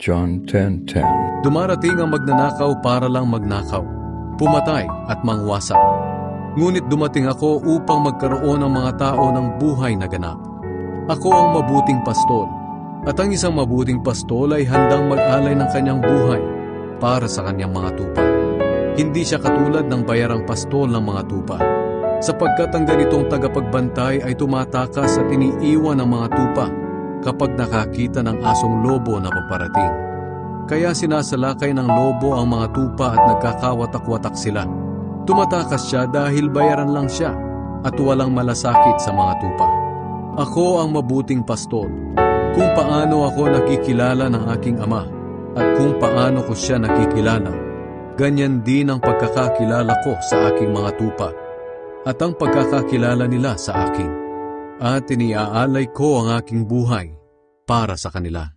John 10:10. Dumarating ang magnanakaw para lang magnakaw, pumatay at mangwasak. Ngunit dumating ako upang magkaroon ng mga tao ng buhay na ganap. Ako ang mabuting pastol, at ang isang mabuting pastol ay handang mag-alay ng kanyang buhay para sa kanyang mga tupa. Hindi siya katulad ng bayarang pastol ng mga tupa, sapagkat ang ganitong tagapagbantay ay tumatakas at iniiwan ng mga tupa kapag nakakita ng asong lobo na paparating. Kaya sinasalakay ng lobo ang mga tupa at nagkakawatak-watak sila. Tumatakas siya dahil bayaran lang siya at walang malasakit sa mga tupa. Ako ang mabuting pastol, kung paano ako nakikilala ng aking ama at kung paano ko siya nakikilala, ganyan din ang pagkakakilala ko sa aking mga tupa at ang pagkakakilala nila sa akin. At iniaalay ko ang aking buhay para sa kanila.